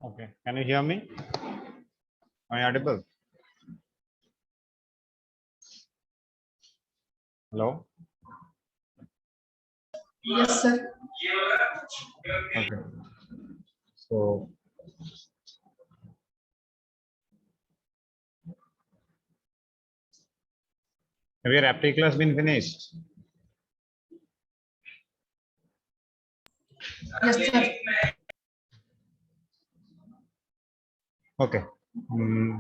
Okay. Can you hear me? Am I audible? Hello? Yes, sir. Okay. So, have your aptitude class been finished? Yes, sir. Okay.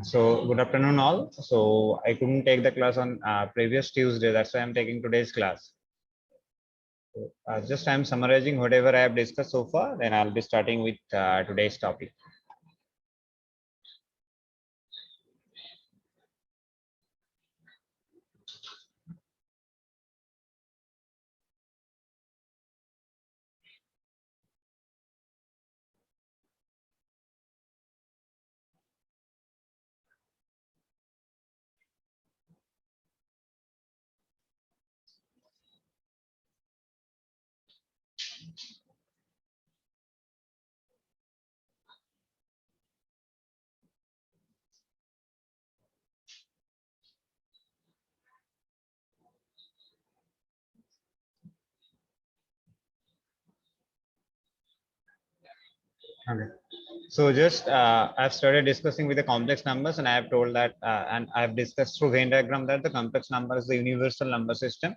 So, good afternoon, all. So, I couldn't take the class on previous Tuesday. That's why I'm taking today's class. So, just I'm summarizing whatever I have discussed so far. Then I'll be starting with today's topic. Okay. So just I've started discussing with the complex numbers, and I have told that, and I've discussed through Venn diagram that the complex number is the universal number system,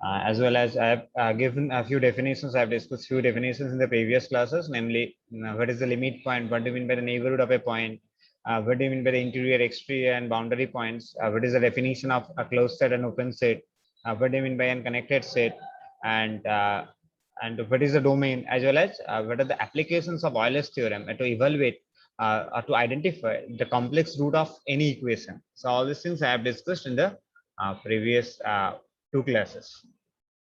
as well as I have given a few definitions. I've discussed few definitions in the previous classes, namely, what is the limit point? What do you mean by the neighborhood of a point? What do you mean by the interior, exterior, and boundary points? What is the definition of a closed set and open set? What do you mean by unconnected set? And what is the domain, as well as what are the applications of Euler's theorem to evaluate or to identify the complex root of any equation. So all these things I have discussed in the previous two classes.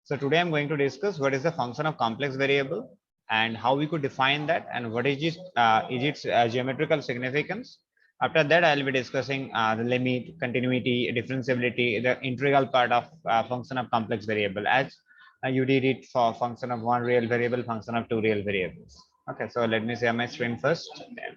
So today I'm going to discuss what is the function of complex variable and how we could define that and what is its geometrical significance. After that, I'll be discussing the limit, continuity, differentiability, the integral part of function of complex variable, as you did it for function of one real variable, function of two real variables. Okay, so let me share my screen first. Then,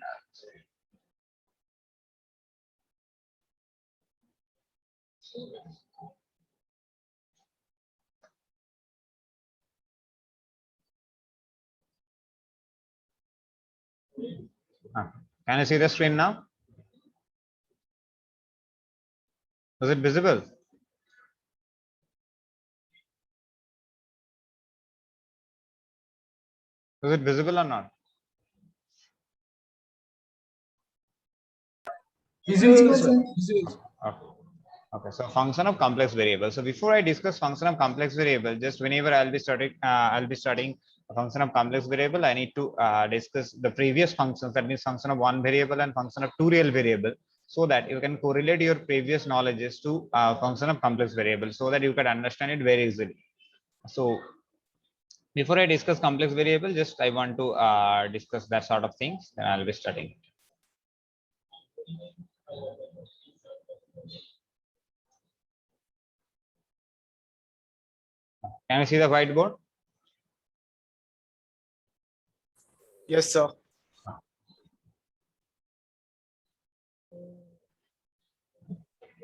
can you see the screen now? Is it visible? Is it visible or not? Visible, sir. Okay. Okay, so function of complex variable. So before I discuss function of complex variable, just whenever I'll be studying a function of complex variable, I need to discuss the previous functions. That means function of one variable and function of two real variable, so that you can correlate your previous knowledges to function of complex variable, so that you can understand it very easily. So before I discuss complex variable, just I want to discuss that sort of things. Then I'll be studying. Can you see the whiteboard? Yes, sir.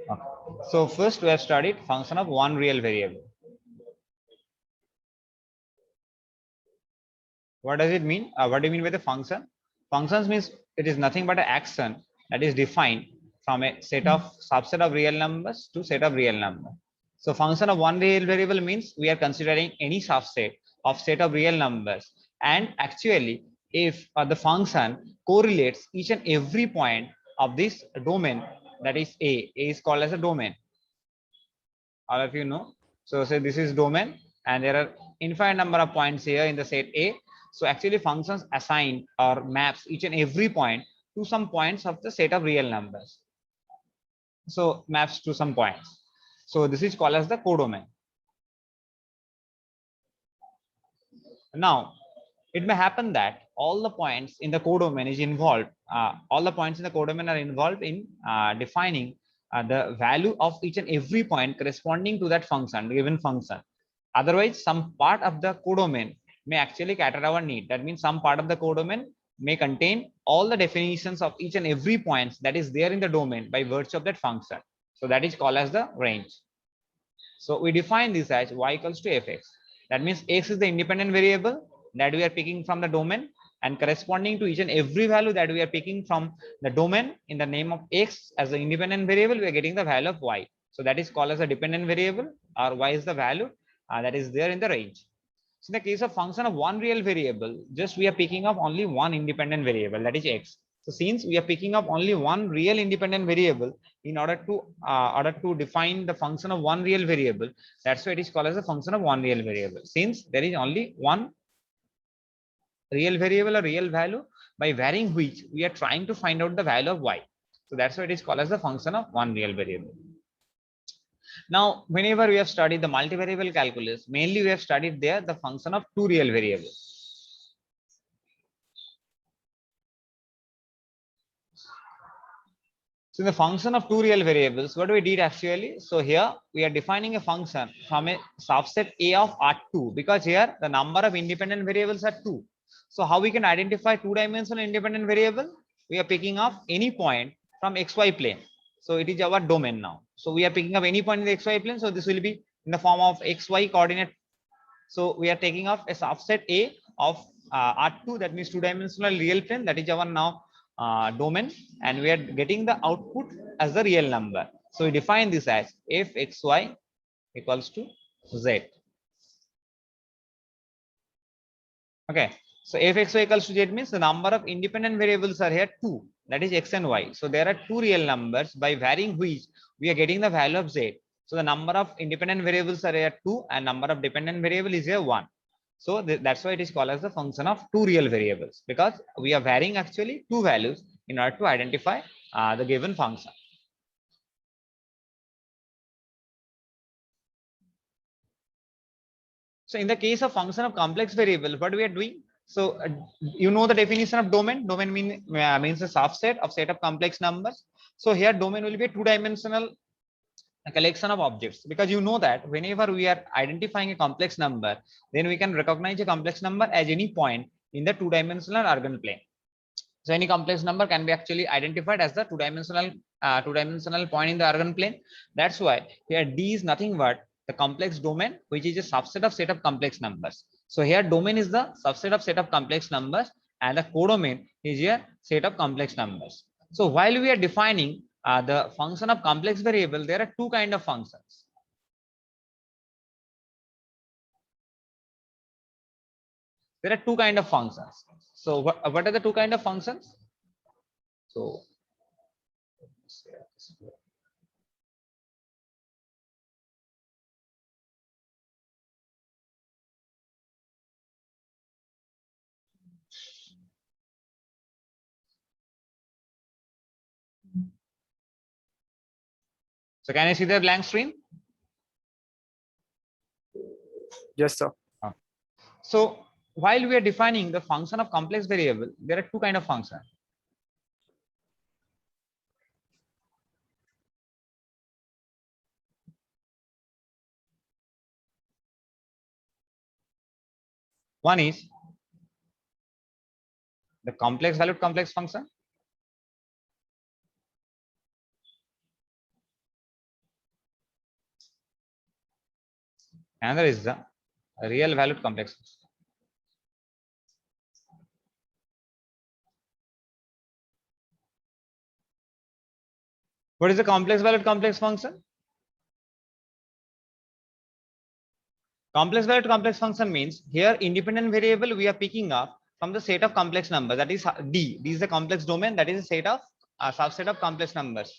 Okay. So first we have studied function of one real variable. What does it mean? What do you mean by the function? Functions means it is nothing but an action that is defined from a set of subset of real numbers to set of real number. So function of one real variable means we are considering any subset of set of real numbers, and actually if the function correlates each and every point of this domain, that is A is called as a domain. All of you know. So say this is domain and there are infinite number of points here in the set A. So actually functions assign or maps each and every point to some points of the set of real numbers. So maps to some points. So this is called as the codomain. Now it may happen that all the points in the codomain is involved. All the points in the codomain are involved in defining the value of each and every point corresponding to that function, given function. Otherwise, some part of the codomain may actually cater our need. That means some part of the codomain may contain all the definitions of each and every point that is there in the domain by virtue of that function. So that is called as the range. So we define this as y equals to fx. That means x is the independent variable that we are picking from the domain, and corresponding to each and every value that we are picking from the domain in the name of x as the independent variable, we are getting the value of y. So that is called as a dependent variable, or y is the value that is there in the range. So in the case of function of one real variable, just we are picking up only one independent variable, that is x. So since we are picking up only one real independent variable in order to define the function of one real variable, that's why it is called as a function of one real variable. Since there is only one real variable or real value by varying which we are trying to find out the value of y. So that's why it is called as the function of one real variable. Now, whenever we have studied the multivariable calculus, mainly we have studied there the function of two real variables. So in the function of two real variables, what we did actually, so here we are defining a function from a subset A of R2, because here the number of independent variables are 2. So how we can identify two-dimensional independent variable? We are picking up any point from xy plane. So it is our domain now. So we are picking up any point in the xy plane. So this will be in the form of xy coordinate. So we are taking up a subset A of R2, that means two-dimensional real plane, that is our now domain, and we are getting the output as the real number. So we define this as fxy equals to z. Okay, so fxy equals to z means the number of independent variables are here 2, that is x and y. So there are two real numbers by varying which we are getting the value of z. So the number of independent variables are here 2 and number of dependent variable is here 1. So that's why it is called as the function of two real variables, because we are varying actually two values in order to identify the given function. So in the case of function of complex variable, what we are doing? So you know the definition of domain. Domain means a subset of set of complex numbers. So here domain will be a two-dimensional collection of objects, because you know that whenever we are identifying a complex number, then we can recognize a complex number as any point in the two-dimensional Argand plane. So any complex number can be actually identified as the two-dimensional point in the Argand plane. That's why here D is nothing but the complex domain, which is a subset of set of complex numbers. So here domain is the subset of set of complex numbers, and the codomain is here set of complex numbers. So while we are defining the function of complex variable, there are two kind of functions. There are two kind of functions. So what are the two kind of functions? So can you see the blank screen? Yes, sir. So while we are defining the function of complex variable, there are two kind of functions. One is the complex valued complex function. Another is the real valued complex function. What is the complex valued complex function? Complex valued complex function means here independent variable we are picking up from the set of complex numbers, that is D. D is the complex domain, that is a set of subset of complex numbers.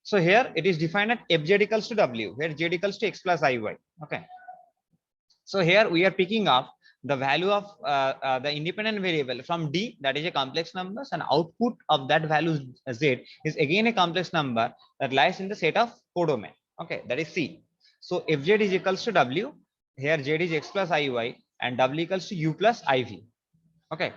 So here it is defined at fz equals to w, where z equals to x plus iy. Okay. So here we are picking up the value of the independent variable from D, that is a complex numbers, and output of that value Z is again a complex number that lies in the set of codomain. Okay, that is C. So fz is equals to W, here Z is x plus iy and W equals to u plus iv. Okay.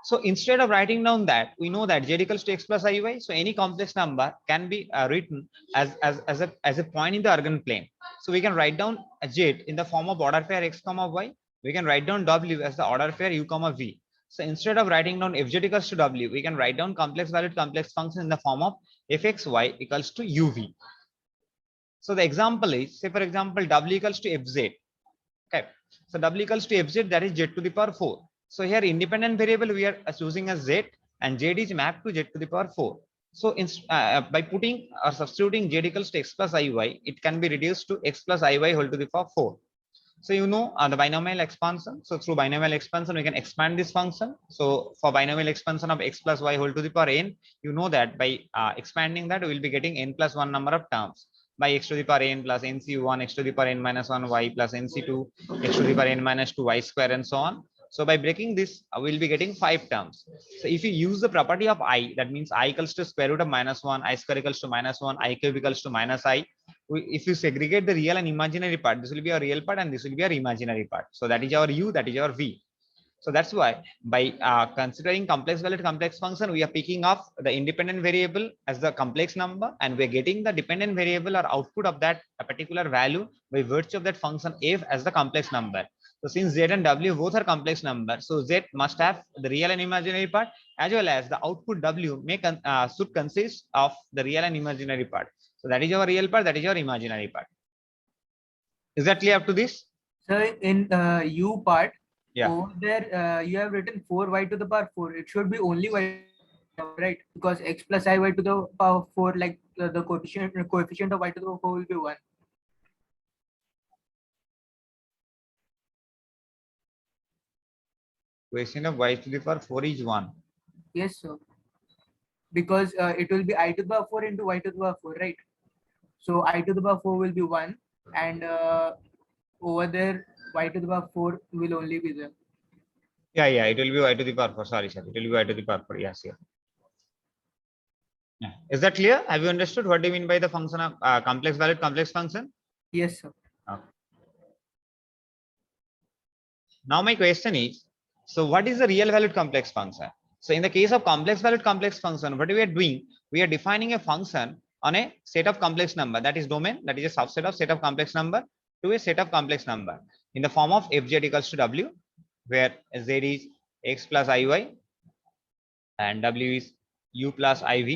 So instead of writing down that, we know that z equals to x plus iy. So any complex number can be written as a point in the Argand plane. So we can write down a z in the form of order pair x comma y. We can write down w as the order pair u comma v. So instead of writing down fz equals to w, we can write down complex valued complex function in the form of fxy equals to uv. So the example is, say for example, w equals to fz. Okay. So w equals to fz, that is z to the power 4. So here independent variable we are choosing as z, and z is mapped to z to the power 4. So by putting or substituting z equals to x plus iy, it can be reduced to x plus iy whole to the power 4. So you know the binomial expansion. So through binomial expansion, we can expand this function. So for binomial expansion of x plus y whole to the power n, you know that by expanding that, we will be getting n plus 1 number of terms by x to the power n plus nc1, x to the power n minus 1 y plus nc2, x to the power n minus 2 y square, and so on. So by breaking this, we'll be getting 5 terms. So if you use the property of I, that means I equals to square root of minus 1, I square equals to minus 1, I cube equals to minus I. If you segregate the real and imaginary part, this will be a real part and this will be our imaginary part. So that is our u, that is our v. So that's why by considering complex valued complex function, we are picking up the independent variable as the complex number, and we're getting the dependent variable or output of that particular value by virtue of that function f as the complex number. So since z and w both are complex numbers, so z must have the real and imaginary part, as well as the output w should consist of the real and imaginary part. So that is our real part, that is your imaginary part. Is that clear up to this? So in u part, Yeah. over there you have written 4y to the power 4. It should be only y, right? Because x plus iy to the power 4, like the coefficient of y to the power 4 will be 1. Question of y to the power 4 is 1. Yes, sir. Because it will be I to the power 4 into y to the power 4, right? So I to the power 4 will be 1, and over there y to the power 4 will only be there. Yeah, it will be y to the power 4. Sorry, it will be y to the power 4. Yes, yeah. Yeah. Is that clear? Have you understood what do you mean by the function of complex valued complex function? Yes, sir. Okay. Now my question is, so what is the real valued complex function? So in the case of complex valued complex function, what we are doing, we are defining a function on a set of complex number, that is domain, that is a subset of set of complex number to a set of complex number in the form of fz equals to w, where z is x plus iy and w is u plus iv.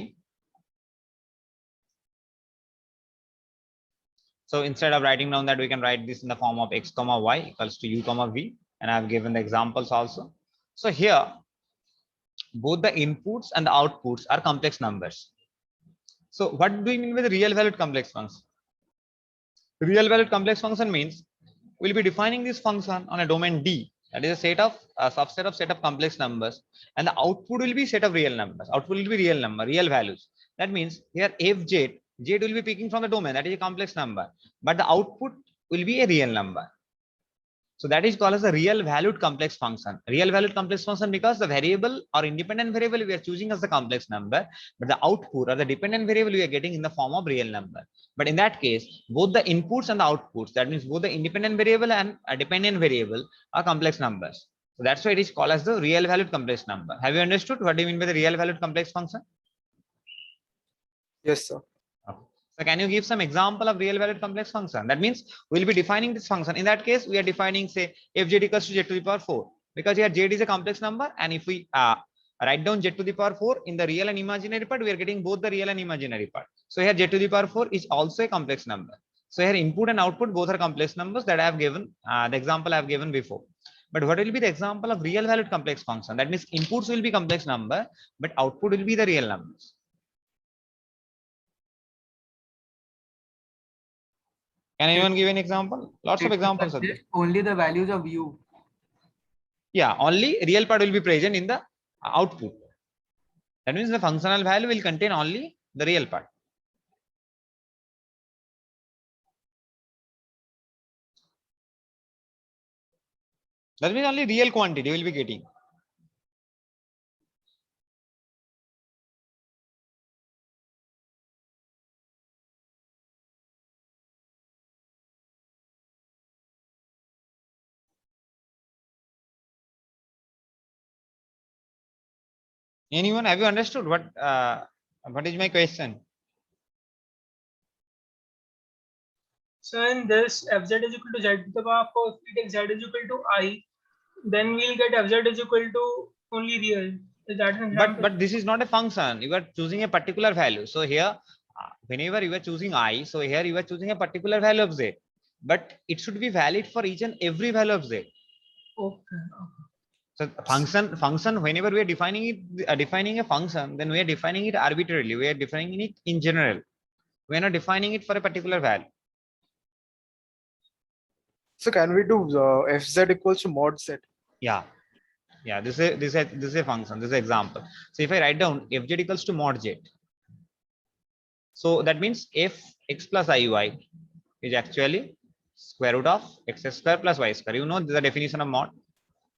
So instead of writing down that, we can write this in the form of x comma y equals to u comma v, and I've given the examples also. So here both the inputs and the outputs are complex numbers. So what do you mean by the real valued complex function? Real valued complex function means we'll be defining this function on a domain D, that is a set of subset of set of complex numbers, and the output will be set of real numbers. Output will be real number, real values. That means here fj, j will be picking from the domain, that is a complex number, but the output will be a real number. So that is called as a real valued complex function. Real valued complex function because the variable or independent variable we are choosing as the complex number, but the output or the dependent variable we are getting in the form of real number. But in that case, both the inputs and the outputs, that means both the independent variable and a dependent variable, are complex numbers. So that's why it is called as the real valued complex number. Have you understood what do you mean by the real valued complex function? Yes, sir. So can you give some example of real valued complex function? That means we'll be defining this function. In that case, we are defining, say, fz equals to z to the power 4, because here z is a complex number, and if we write down z to the power 4 in the real and imaginary part, we are getting both the real and imaginary part. So here z to the power 4 is also a complex number. So here input and output both are complex numbers that I have given, the example I have given before. But what will be the example of real valued complex function? That means inputs will be complex number, but output will be the real numbers. Can anyone give an example? Lots of It will examples are there. consist only the values of u. Yeah, only real part will be present in the output. That means the functional value will contain only the real part. That means only real quantity will be getting. Anyone, have you understood what is my question? So in this, fz is equal to z to the power 4. If we take z is equal to I, then we'll get fz is equal to only real. Is that an example? But this is not a function. You are choosing a particular value. So here, whenever you are choosing I, so here you are choosing a particular value of z, but it should be valid for each and every value of z. Okay. So function, whenever we are defining it, defining a function, then we are defining it arbitrarily. We are defining it in general. We are not defining it for a particular value. So can we do fz equals to mod z? Yeah. Yeah, this is a function. This is an example. So if I write down fz equals to mod z, so that means f x plus iy is actually square root of x square plus y square. You know the definition of mod.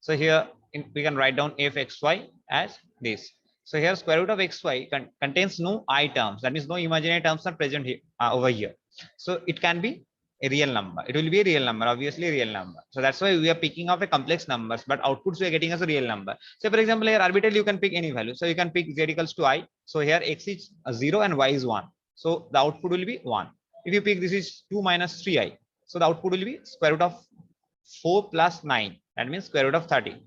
So here we can write down f xy as this. So here square root of xy contains no I terms. That means no imaginary terms are present here over here. So it can be a real number. It will be a real number, obviously a real number. So that's why we are picking up a complex numbers, but outputs we are getting as a real number. So for example, here arbitrarily you can pick any value. So you can pick z equals to I. So here x is 0 and y is 1. So the output will be 1. If you pick this is 2 minus 3i. So the output will be square root of 4 plus 9. That means square root of 30.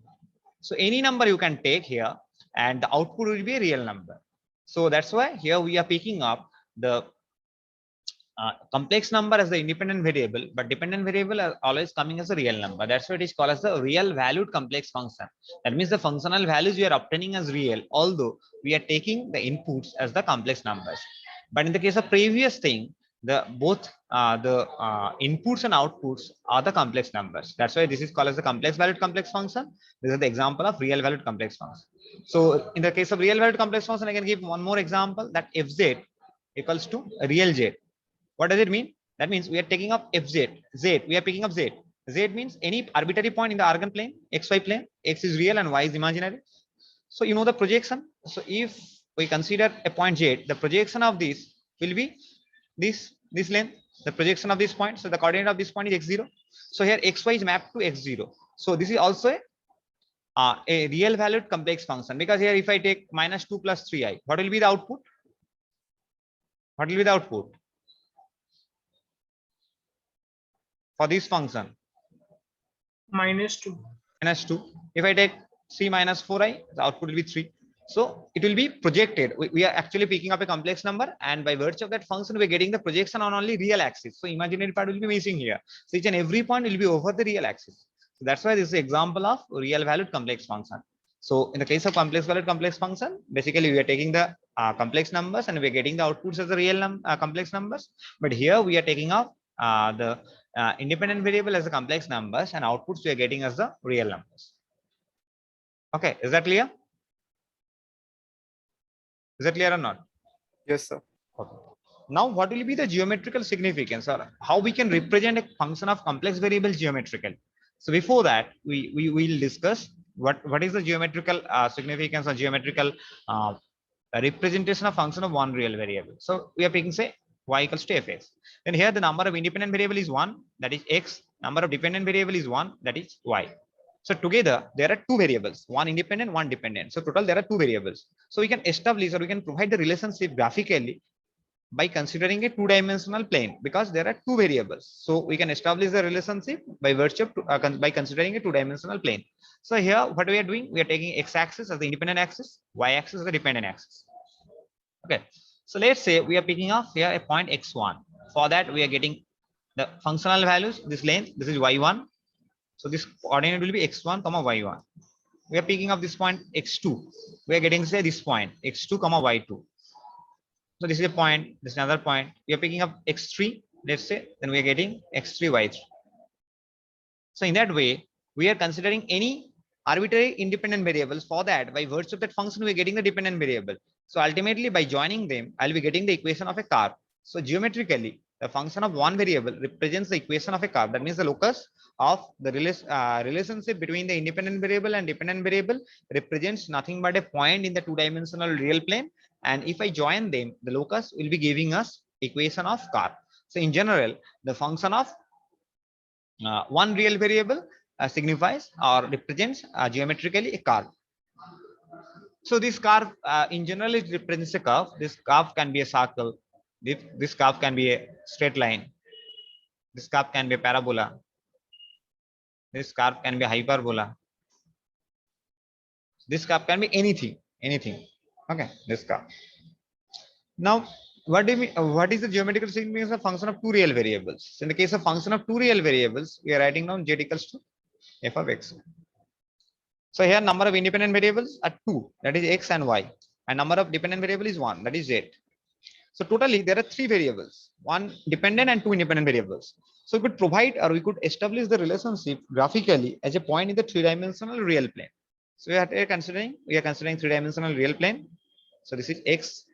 So any number you can take here and the output will be a real number. So that's why here we are picking up the complex number as the independent variable, but dependent variable are always coming as a real number. That's why it is called as the real valued complex function. That means the functional values we are obtaining as real, although we are taking the inputs as the complex numbers. But in the case of previous thing, the both the inputs and outputs are the complex numbers. That's why this is called as the complex valued complex function. This is the example of real valued complex function. So in the case of real valued complex function, I can give one more example, that fz equals to real z. What does it mean? That means we are taking up fz. Z, we are picking up z. Z means any arbitrary point in the organ plane, xy plane. X is real and y is imaginary. So you know the projection. So if we consider a point z, the projection of this will be this length. The projection of this point. So the coordinate of this point is x0. So here xy is mapped to x0. So this is also a real valued complex function, because here if I take minus 2 plus 3i, what will be the output? What will be the output for this function? Minus 2. Minus 2. If I take 3 minus 4i, the output will be 3. So it will be projected. We are actually picking up a complex number, and by virtue of that function, we're getting the projection on only real axis. So imaginary part will be missing here. So each and every point will be over the real axis. So that's why this is an example of real valued complex function. So in the case of complex valued complex function, basically we are taking the complex numbers and we're getting the outputs as the real complex numbers. But here we are taking out the independent variable as the complex numbers, and outputs we are getting as the real numbers. Okay, is that clear? Is that clear or not? Yes, sir. Okay. Now, what will be the geometrical significance, or how we can represent a function of complex variable geometrically? So before that, we will discuss what is the geometrical significance or geometrical representation of function of one real variable. So we are picking, say, y equals to fx. Then here the number of independent variable is 1, that is x. Number of dependent variable is 1, that is y. So together there are two variables, one independent, one dependent. So total there are two variables. So we can establish, or we can provide the relationship graphically by considering a two-dimensional plane, because there are two variables. So we can establish the relationship by virtue of by considering a two-dimensional plane. So here what we are doing, we are taking x-axis as the independent axis, y-axis as the dependent axis. Okay. So let's say we are picking up here a point x1. For that we are getting the functional values, this length, this is y1. So this coordinate will be x1 comma y1. We are picking up this point x2. We are getting, say, this point x2 comma y2. So this is a point, this is another point. We are picking up x3, let's say, then we are getting x3 y3. So in that way, we are considering any arbitrary independent variables. For that, by virtue of that function, we are getting the dependent variable. So ultimately, by joining them, I'll be getting the equation of a curve. So geometrically, the function of one variable represents the equation of a curve. That means the locus of the relationship between the independent variable and dependent variable represents nothing but a point in the two-dimensional real plane. And if I join them, the locus will be giving us equation of curve. So in general, the function of one real variable signifies or represents geometrically a curve. So this curve, in general, it represents a curve. This curve can be a circle. This curve can be a straight line. This curve can be a parabola. This curve can be a hyperbola. This curve can be anything, anything. Okay, this curve. Now, what do you mean? What is the geometrical significance of function of two real variables? In the case of function of two real variables, we are writing down z equals to f of x. So here number of independent variables are two, that is x and y, and number of dependent variable is one, that is z. So totally there are three variables, one dependent and two independent variables. So we could provide or we could establish the relationship graphically as a point in the three-dimensional real plane. So we are considering three-dimensional real plane. So this is x,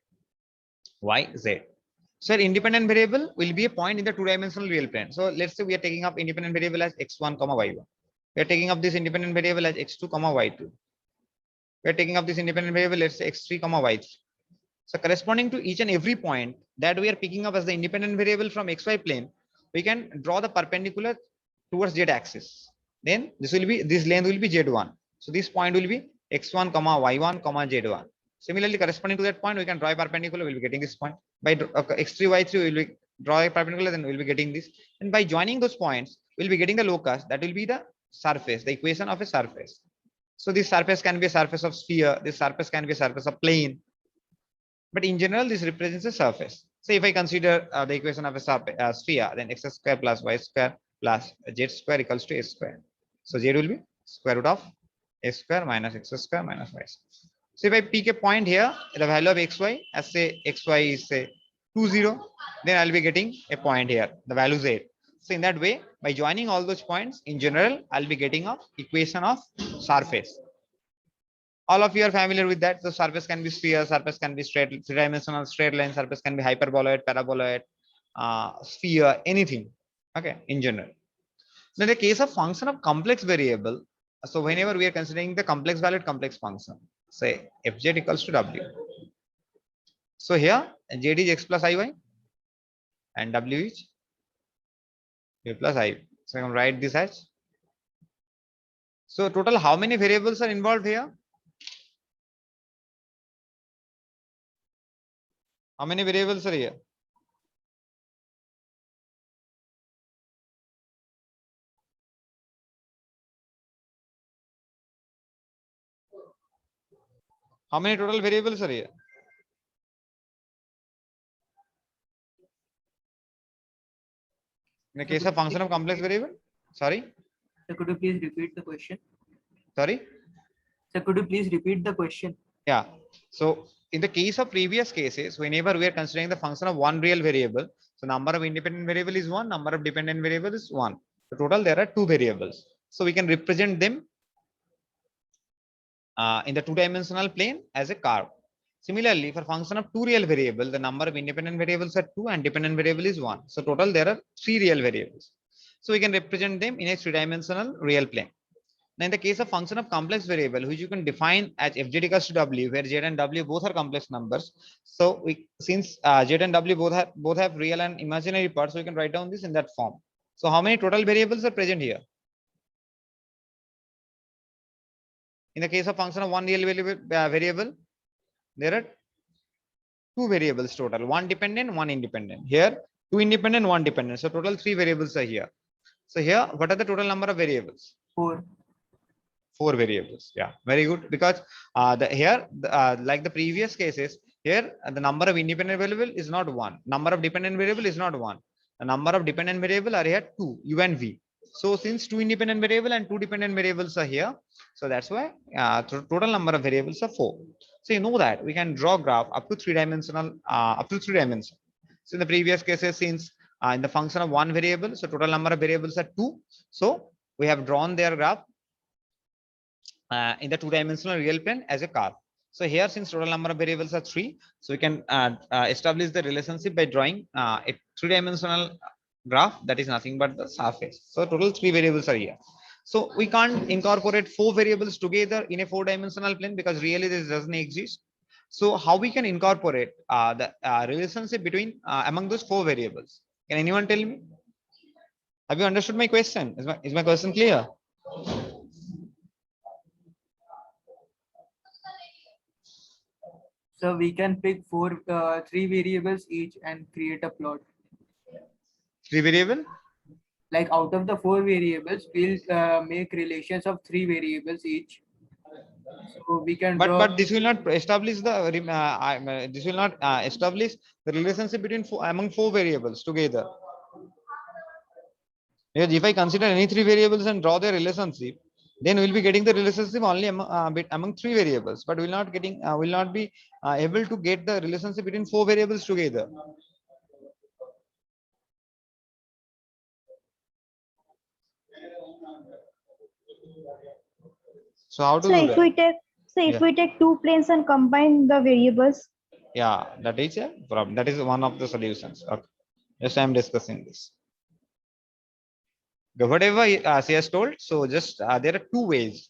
y, z. So an independent variable will be a point in the two-dimensional real plane. So let's say we are taking up independent variable as x1, y1. We are taking up this independent variable as x2, y2. We are taking up this independent variable, let's say x3, y3. So corresponding to each and every point that we are picking up as the independent variable from xy plane, we can draw the perpendicular towards z axis. Then this length will be z1. So this point will be x1, y1, z1. Similarly, corresponding to that point, we can draw a perpendicular. We'll be getting this point. By x3, y3, we will draw a perpendicular. Then we'll be getting this. And by joining those points, we'll be getting the locus. That will be the surface, the equation of a surface. So this surface can be a surface of sphere. This surface can be a surface of plane. But in general, this represents a surface. So if I consider the equation of a sphere, then x square plus y square plus z square equals to a square. So z will be square root of a square minus x square minus y square. So if I pick a point here, the value of xy, as say xy is say 2, 0, then I'll be getting a point here, the value z. So in that way, by joining all those points, in general, I'll be getting a equation of surface. All of you are familiar with that. The surface can be sphere, surface can be straight, three-dimensional straight line, surface can be hyperboloid, paraboloid, sphere, anything. Okay, in general. Now, in the case of function of complex variable, so whenever we are considering the complex valued complex function, say fz equals to w. So here z is x plus iy and w is a plus I. So I can write this as. So total how many variables are involved here? How many variables are here? How many total variables are here? In the case of function of complex variable? Sorry? So could you please repeat the question? Sorry? So could you please repeat the question? Yeah. So in the case of previous cases, whenever we are considering the function of one real variable, so number of independent variable is one, number of dependent variable is one. So total there are two variables. So we can represent them in the two-dimensional plane as a curve. Similarly, for function of two real variable, the number of independent variables are two and dependent variable is one. So total there are three real variables. So we can represent them in a three-dimensional real plane. Now, in the case of function of complex variable, which you can define as fz equals to w, where z and w both are complex numbers. So since z and w both have real and imaginary parts, so we can write down this in that form. So how many total variables are present here? In the case of function of one real variable, there are two variables total, one dependent, one independent. Here, two independent, one dependent. So total three variables are here. So here, what are the total number of variables? 4. Four variables. Yeah, very good. Because like the previous cases, here the number of independent variable is not one. Number of dependent variable is not one. The number of dependent variable are here two, u and v. So since two independent variable and two dependent variables are here, so that's why total number of variables are 4. So you know that we can draw graph up to three dimensional, up to three dimensions. So in the previous cases, since in the function of one variable, so total number of variables are 2. So we have drawn their graph in the two-dimensional real plane as a curve. So here, since total number of variables are 3, so we can establish the relationship by drawing a three-dimensional graph that is nothing but the surface. So total 3 variables are here. So we can't incorporate 4 variables together in a 4-dimensional plane because really this doesn't exist. So how we can incorporate the relationship between among those 4 variables? Can anyone tell me? Have you understood my question? Is my question clear? So we can pick three variables each and create a plot. 3 variable? Like out of the 4 variables, we'll make relations of 3 variables each. So we can draw. But this will not establish this will not establish the relationship between among 4 variables together. Because if I consider any 3 variables and draw their relationship, then we'll be getting the relationship only among 3 variables, but will not be able to get the relationship between 4 variables together. So how to So do if that? we take, Yeah. we take two planes and combine the variables, Yeah, that is a problem. That is one of the solutions. Okay. Just I am discussing this. Whatever she has told. So just there are 2 ways.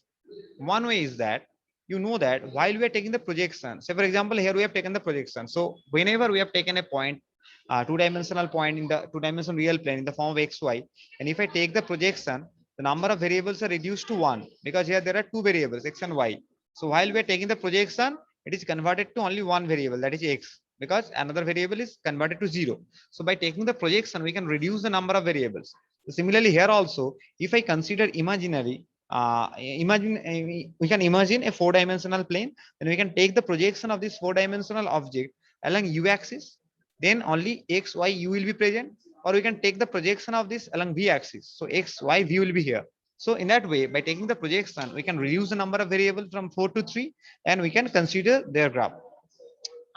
One way is that you know that while we are taking the projection, say for example, here we have taken the projection. So whenever we have taken a point, 2-dimensional point in the 2-dimensional real plane in the form of xy, and if I take the projection, the number of variables are reduced to 1 because here there are 2 variables x and y. So while we are taking the projection, it is converted to only 1 variable, that is x, because another variable is converted to 0. So by taking the projection, we can reduce the number of variables. So similarly here also, if I consider imaginary, we can imagine a 4-dimensional plane, then we can take the projection of this 4-dimensional object along u axis, then only x, y, u will be present, or we can take the projection of this along v axis. So x, y, v will be here. So in that way, by taking the projection, we can reduce the number of variables from 4 to 3, and we can consider their graph.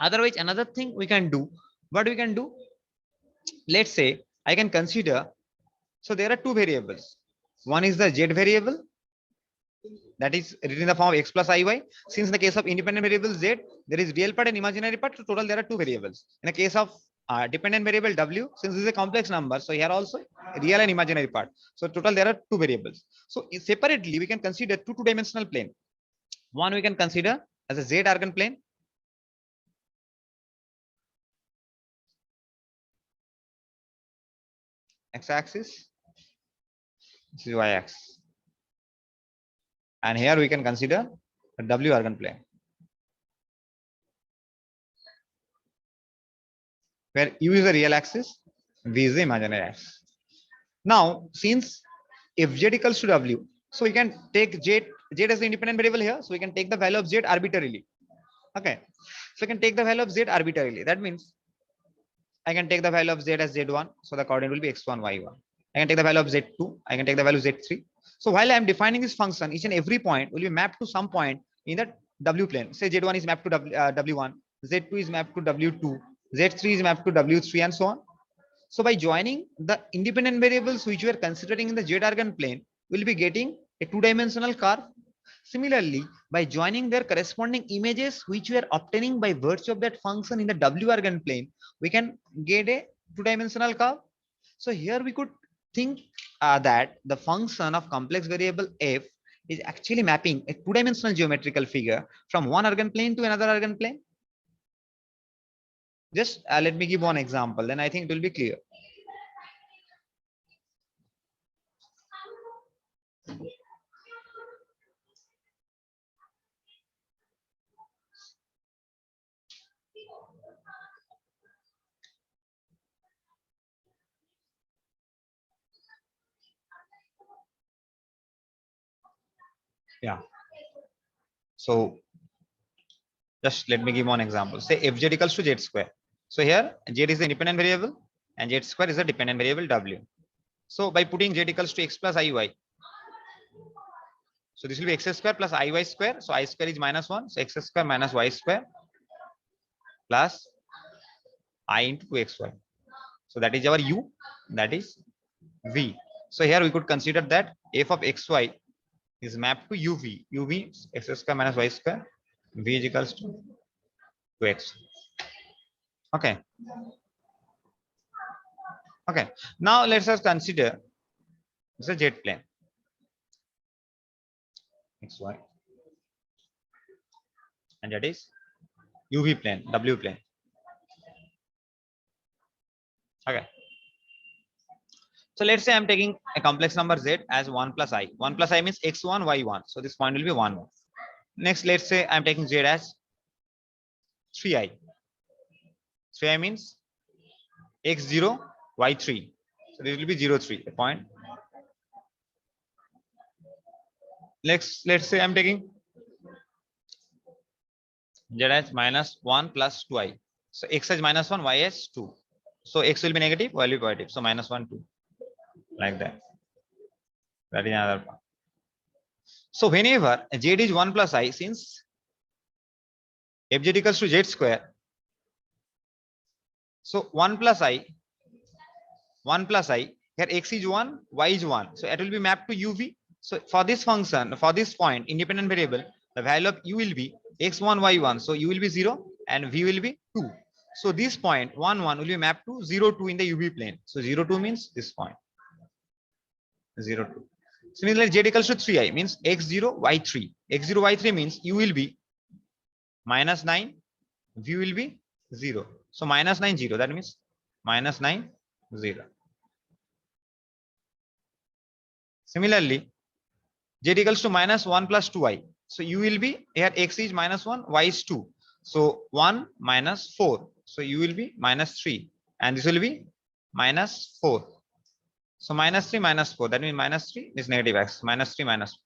Otherwise, another thing we can do, what we can do, let's say I can consider, so there are 2 variables. One is the z variable, that is written in the form of x plus iy. Since in the case of independent variable z, there is real part and imaginary part, so total there are 2 variables. In the case of dependent variable w, since this is a complex number, so here also real and imaginary part. So total there are 2 variables. So separately we can consider 2 2-dimensional plane. One we can consider as a z argand plane. X-axis, this is y-axis. And here we can consider a w argand plane, where u is the real axis, v is the imaginary axis. Now, since if z equals to w, so we can take z as the independent variable here, so we can take the value of z arbitrarily. Okay, so we can take the value of z arbitrarily. That means I can take the value of z as z1, so the coordinate will be x1, y1. I can take the value of z2, I can take the value of z3. So while I am defining this function, each and every point will be mapped to some point in the w plane. Say z1 is mapped to w1, z2 is mapped to w2, z3 is mapped to w3, and so on. So by joining the independent variables which we are considering in the z argand plane, we'll be getting a 2-dimensional curve. Similarly, by joining their corresponding images which we are obtaining by virtue of that function in the w argand plane, we can get a 2-dimensional curve. So here we could think that the function of complex variable f is actually mapping a 2-dimensional geometrical figure from one argand plane to another argand plane. Just let me give one example, then I think it will be clear. Yeah. So just let me give one example. Say fz equals to z square. So here z is the independent variable and z square is the dependent variable w. So by putting z equals to x plus iy, so this will be x square plus iy square. So I square is -1. So x square minus y square plus I into 2xy. So that is our u, that is v. So here we could consider that f of xy is mapped to uv. uv is x square minus y square. V is equals to 2x. Okay. Okay. Now let's just consider the z plane. XY. And that is uv plane, w plane. Okay. So let's say I'm taking a complex number z as 1 plus I. 1 plus I means x1, y1. So this point will be 1. Next, let's say I'm taking z as 3i. 3i means x0, y3. So this will be 0, 3, a point. Let's say I'm taking z as -1 plus 2i. So x as -1, y as 2. So x will be negative, y will be positive. So -1, 2, like that. That is another part. So whenever z is 1 plus I, since fz equals to z square, so 1 plus I, here x is 1, y is 1. So it will be mapped to uv. So for this function, for this point, independent variable, the value of u will be x1, y1. So u will be 0 and v will be 2. So this point 1, 1 will be mapped to 0, 2 in the uv plane. So 0, 2 means this point. 0, 2. Similarly, z equals to 3i means x0, y3. x0, y3 means u will be -9, v will be 0. So -9, 0. That means -9, 0. Similarly, z equals to -1 plus 2i. So u will be, here x is -1, y is 2. So 1 minus 4. So u will be -3 and this will be -4. So -3 -4. That means -3 is negative x. -3 -4.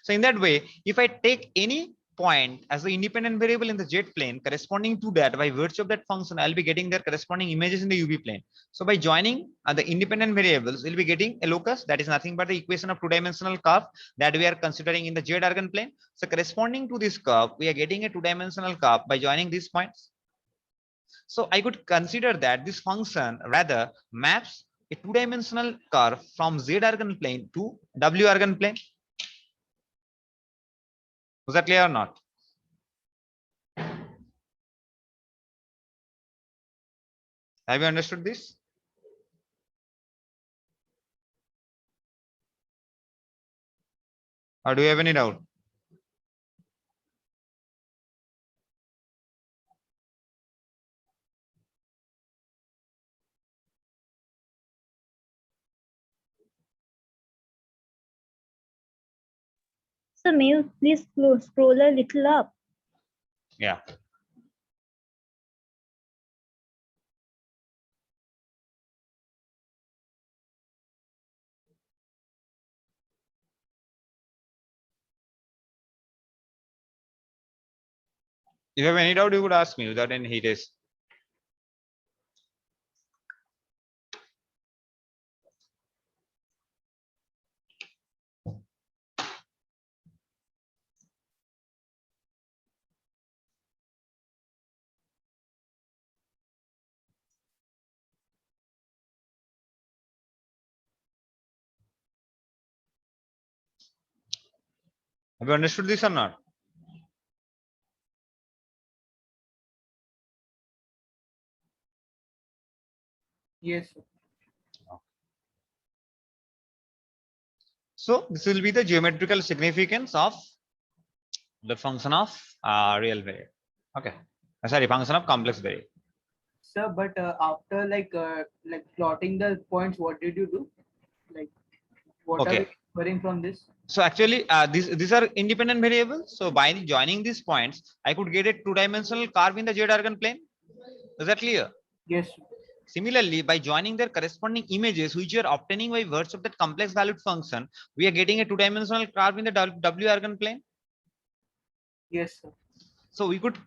So in that way, if I take any point as the independent variable in the z plane corresponding to that, by virtue of that function, I'll be getting their corresponding images in the uv plane. So by joining the independent variables, we'll be getting a locus that is nothing but the equation of two-dimensional curve that we are considering in the z organ plane. So corresponding to this curve, we are getting a two-dimensional curve by joining these points. So I could consider that this function rather maps a two-dimensional curve from z organ plane to w organ plane. Was that clear or not? Have you understood this? Or do you have any doubt? So may you please scroll a little up? Yeah. If you have any doubt, you could ask me without any heat is. Have you understood this or not? Yes, sir. So this will be the geometrical significance of the function of real variable. Okay. Sorry, function of complex variable. Sir, but after like plotting the points, what did you do? Like, what are Okay. we inferring from this? So actually, these are independent variables. So by joining these points, I could get a two-dimensional curve in the z organ plane. Is that clear? Yes, sir. Similarly, by joining their corresponding images, which we are obtaining by virtue of that complex valued function, we are getting a two-dimensional curve in the w organ plane. Yes, sir. So we could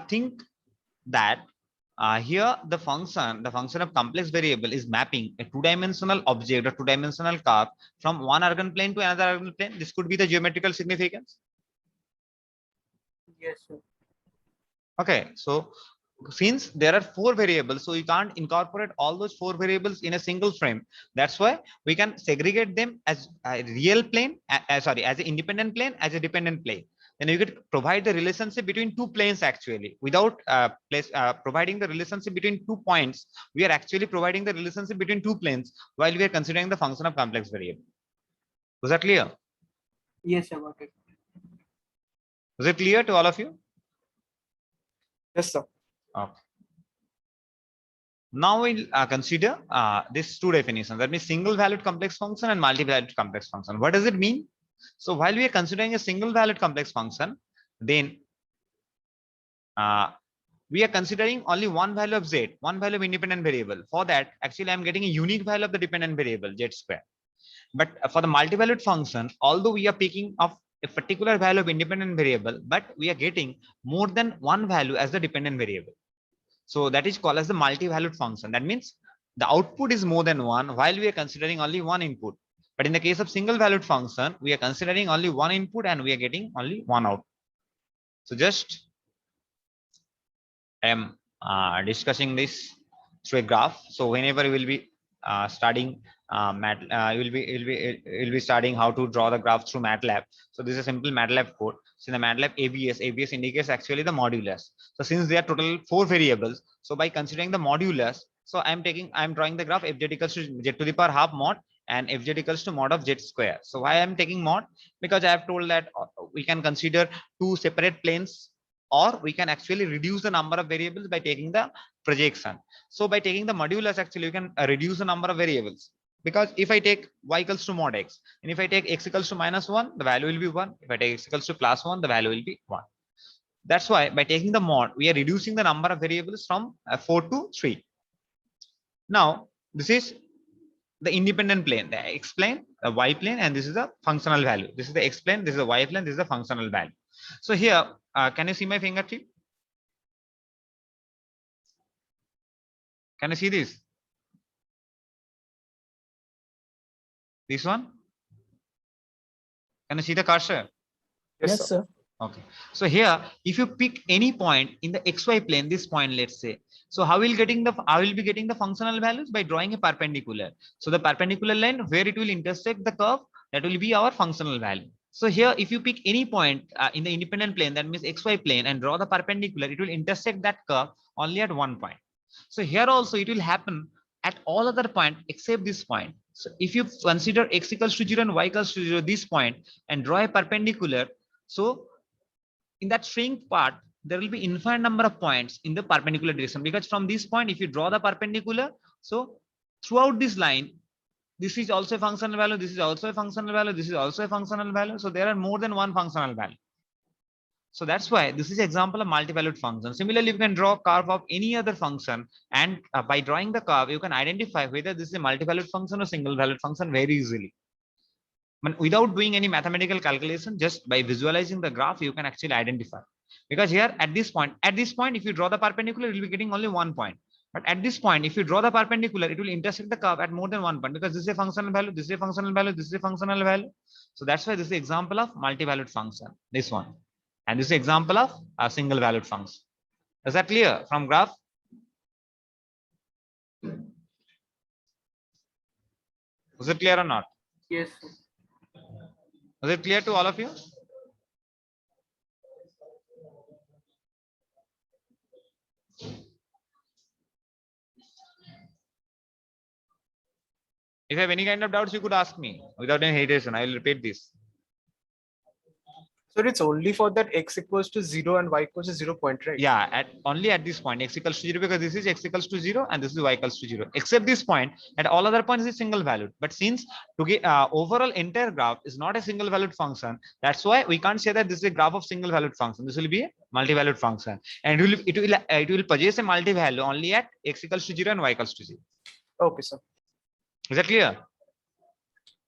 think that here the function of complex variable is mapping a two-dimensional object or two-dimensional curve from one organ plane to another organ plane. This could be the geometrical significance. Yes, sir. Okay, so since there are 4 variables, so you can't incorporate all those 4 variables in a single frame. That's why we can segregate them as a real plane, as an independent plane, as a dependent plane. Then you could provide the relationship between 2 planes actually. Without providing the relationship between 2 points, we are actually providing the relationship between 2 planes while we are considering the function of complex variable. Was that clear? Yes, sir. Got it. Was it clear to all of you? Yes, sir. Okay. Now we'll consider these 2 definitions. That means single valued complex function and multi-valued complex function. What does it mean? So while we are considering a single valued complex function, then we are considering only one value of z, one value of independent variable. For that, actually, I'm getting a unique value of the dependent variable z square. But for the multi-valued function, although we are picking of a particular value of independent variable, but we are getting more than one value as the dependent variable. So that is called as the multi-valued function. That means the output is more than one while we are considering only one input. But in the case of single valued function, we are considering only one input and we are getting only one output. So just I am discussing this through a graph. So whenever you will be studying you'll be studying how to draw the graph through MATLAB. So this is a simple MATLAB code. So in the MATLAB ABS indicates actually the modulus. So since there are total 4 variables, so by considering the modulus, so I'm drawing the graph fz equals to z to the power half mod and fz equals to mod of z square. So why I'm taking mod? Because I have told that we can consider 2 separate planes, or we can actually reduce the number of variables by taking the projection. So by taking the modulus, actually you can reduce the number of variables, because if I take y equals to mod x, and if I take x equals to -1, the value will be 1. If I take x equals to +1, the value will be 1. That's why by taking the mod, we are reducing the number of variables from 4 to 3. Now this is the independent plane, the x plane, the y plane, and this is the functional value. This is the x plane, this is the y plane, this is the functional value. So here, can you see my fingertip? Can you see this? This one? Can you see the cursor? Yes, sir. Okay. So here, if you pick any point in the xy plane, this point, let's say, so I will be getting the functional values by drawing a perpendicular. So the perpendicular line where it will intersect the curve, that will be our functional value. So here, if you pick any point in the independent plane, that means xy plane, and draw the perpendicular, it will intersect that curve only at one point. So here also it will happen at all other points except this point. So if you consider x equals to 0 and y equals to 0, this point, and draw a perpendicular, so in that shrink part, there will be infinite number of points in the perpendicular direction, because from this point, if you draw the perpendicular, so throughout this line, this is also a functional value, this is also a functional value, this is also a functional value. So there are more than one functional value. So that's why this is example of multi-valued function. Similarly, you can draw a curve of any other function, and by drawing the curve, you can identify whether this is a multi-valued function or single-valued function very easily. But without doing any mathematical calculation, just by visualizing the graph, you can actually identify. Because here at this point, if you draw the perpendicular, you will be getting only one point. But at this point, if you draw the perpendicular, it will intersect the curve at more than one point, because this is a functional value, this is a functional value, this is a functional value. So that's why this is an example of multi-valued function, this one. And this is an example of a single valued function. Is that clear from graph? Was it clear or not? Yes, sir. Was it clear to all of you? If you have any kind of doubts, you could ask me without any hesitation. I will repeat this. So it's only for that x equals to 0 and y equals to 0 point, right? Yeah, only at this point, x equals to 0, because this is x equals to 0 and this is y equals to 0. Except this point, at all other points is single valued. But since to get overall entire graph is not a single valued function, that's why we can't say that this is a graph of single valued function. This will be a multi-valued function, and it will possess a multi-value only at x equals to 0 and y equals to 0. Okay, sir. Is that clear?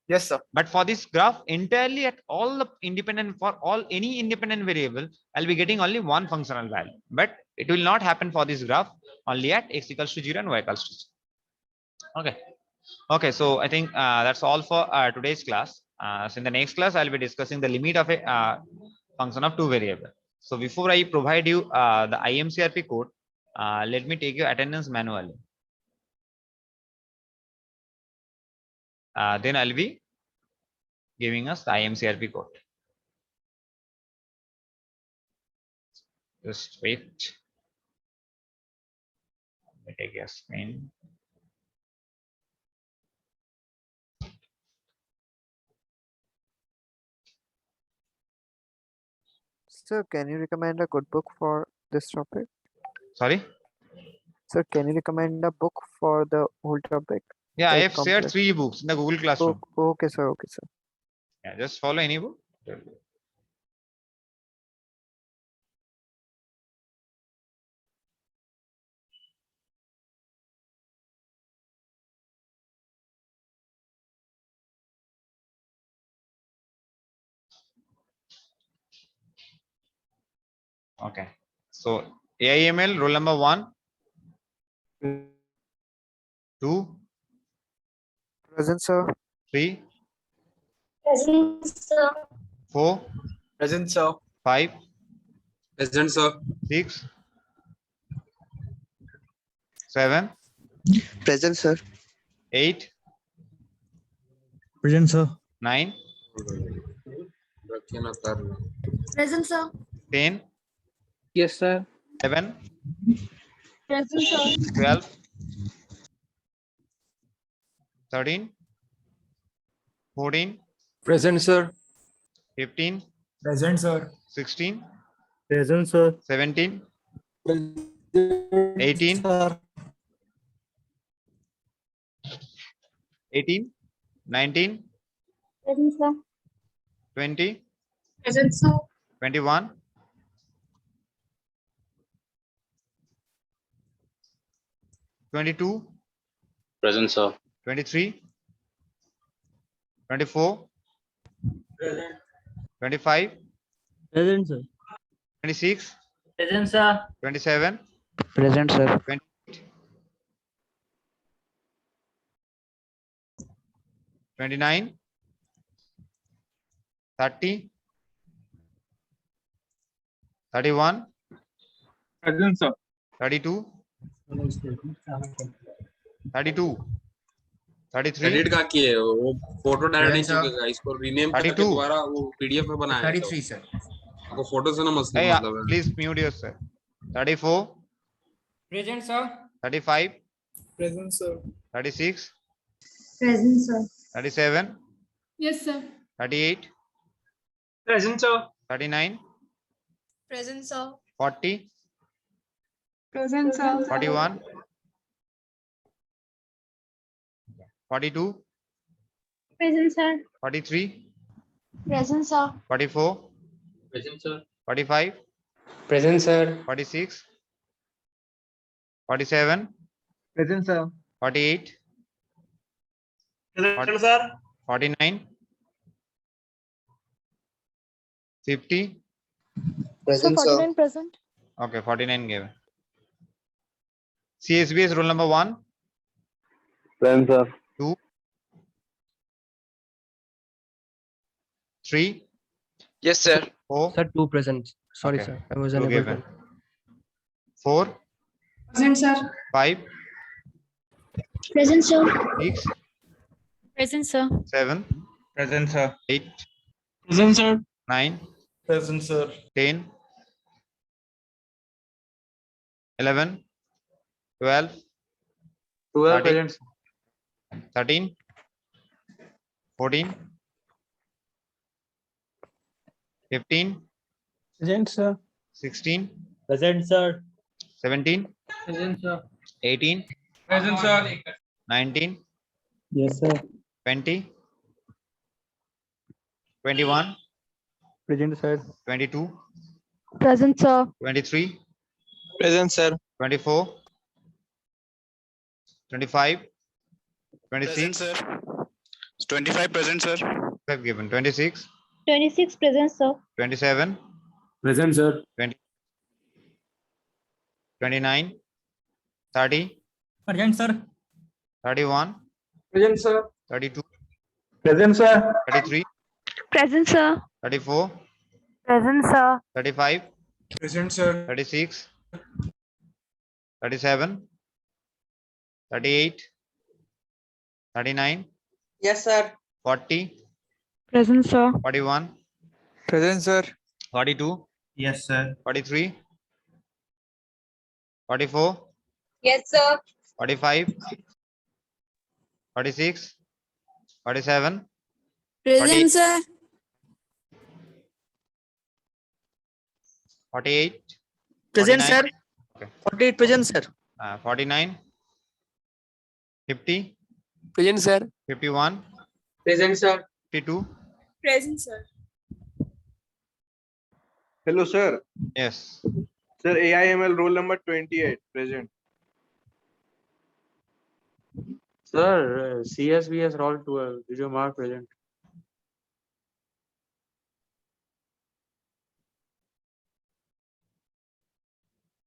Yes, sir. But for this graph, entirely at all the independent, for all any independent variable, I'll be getting only one functional value. But it will not happen for this graph only at x equals to 0 and y equals to 0. Okay. Okay. So I think that's all for today's class. So in the next class, I'll be discussing the limit of a function of two variables. So before I provide you the IMCRP code, let me take your attendance manually. Then I'll be giving us the IMCRP code. Just wait. Let me take your screen. Sir, can you recommend a good book for this topic? Sorry? Sir, can you recommend a book for the whole topic? Yeah, I Like have shared complex. 3 books in the Google Classroom. Okay, sir. Okay, sir. Yeah, just follow any book. Okay. So AIML roll number 1, 2, Present, sir. 3, Present, sir. 4, Present, sir. 5, Present, sir. 6, 7, Present, sir. 8, Present, sir. 9, Present, sir. 10, Yes, sir. 11, Present, sir. 12, 13, 14, Present, sir. 15, Present, sir. 16, Present, sir. 17, Present, 18, sir. 18, 19, Present, sir. 20, Present, sir. 21, 22, Present, sir. 23, 24, Present. 25, Present, sir. 26, Present, sir. 27, Present, sir. 28, 29, 30, 31, Present, sir. 32, 32, 33, edit का किए वो photo direct नहीं Present, sir. चुकेगा इसको rename करके 32. दोबारा वो PDF में बनाया है 33, sir. आपको फोटो से ना मसला Hey, मतलब है please mute yourself. 34, Present, sir. 35, Present, sir. 36, Present, sir. 37, Yes, sir. 38, Present, sir. 39, Present, sir. 40, Present, sir. 41, 42, Present, sir. 43, Present, sir. 44, present sir 45, present sir 46, 47, Present, sir. 48, Present, sir. 49, 50. Present, sir. Present. Okay, 49 given. CSBS rule number 1, Present, sir. 2, 3, Yes, sir. 4. Sir, 2 present. Sorry, Okay. sir. I was 2 unable given. to. 4, Present, sir. 5, Present, sir. 6, Present, sir. 7, Present, sir. 8, Present, sir. 9, Present, sir. 10, 11, 12, 12 30. present. 13, 14, 15, Present, sir. 16, Present, sir. 17, Present, sir. 18, Present, sir. 19, Yes, sir. 20, 21, Present, sir. 22, Present, sir. 23, Present, sir. 24, 25, 26, 25 present, sir. have given 26, 26. Present, sir. 27, Present, sir. 29, 30, Present, sir. 31, Present, sir. 32, Present, sir. 33, Present, sir. 34, Present, sir. 35, Present, sir. 36, 37, 38, 39, Yes, sir. 40, Present, sir. 41, Present, sir. 42, Yes, sir. 43, 44, Yes, sir. 45, 46, 47, Present, sir. 48, Present, 49, sir. Okay. 48 present, sir. 49, 50, Present, sir. 51, Present, sir. 52. Present, sir. Hello, sir. Yes. Sir, AIML roll number 28 present. Sir, CSVS roll 12. Did you mark present?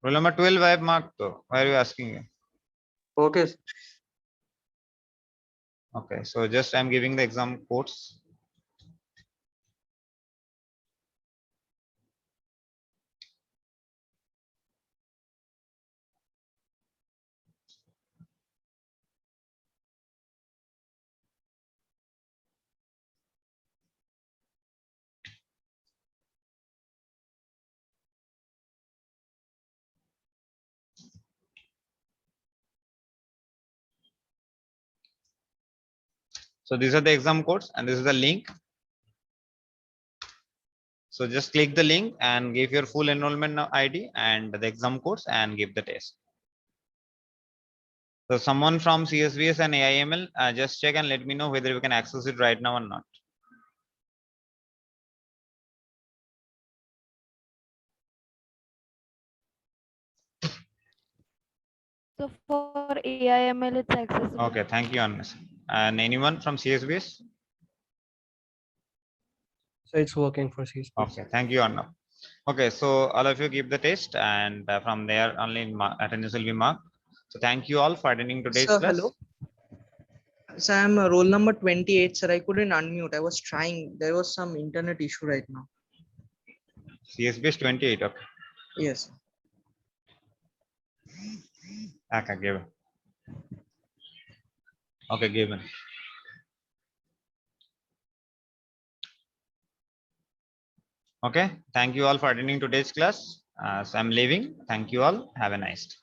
Roll number 12 I have marked though. Why are you asking? Okay. sir. Okay, so just I'm giving the exam codes. So these are the exam codes and this is the link. So just click the link and give your full enrollment ID and the exam codes and give the test. So someone from CSVS and AIML, just check and let me know whether we can access it right now or not. So for AIML, it's accessible. Okay, thank you, Anna. And anyone from CSVS? So it's working for CSP. Okay, thank you, Arnav. Okay, so all of you give the test and from there only attendance will be marked. So thank you all for attending today's Sir, class. hello. So I'm roll number 28, sir. I couldn't unmute. I was trying. There was some internet issue right now. CSBS 28, okay. Yes. Okay, given. Okay, given. Okay, thank you all for attending today's class. So I'm leaving. Thank you all. Have a nice day.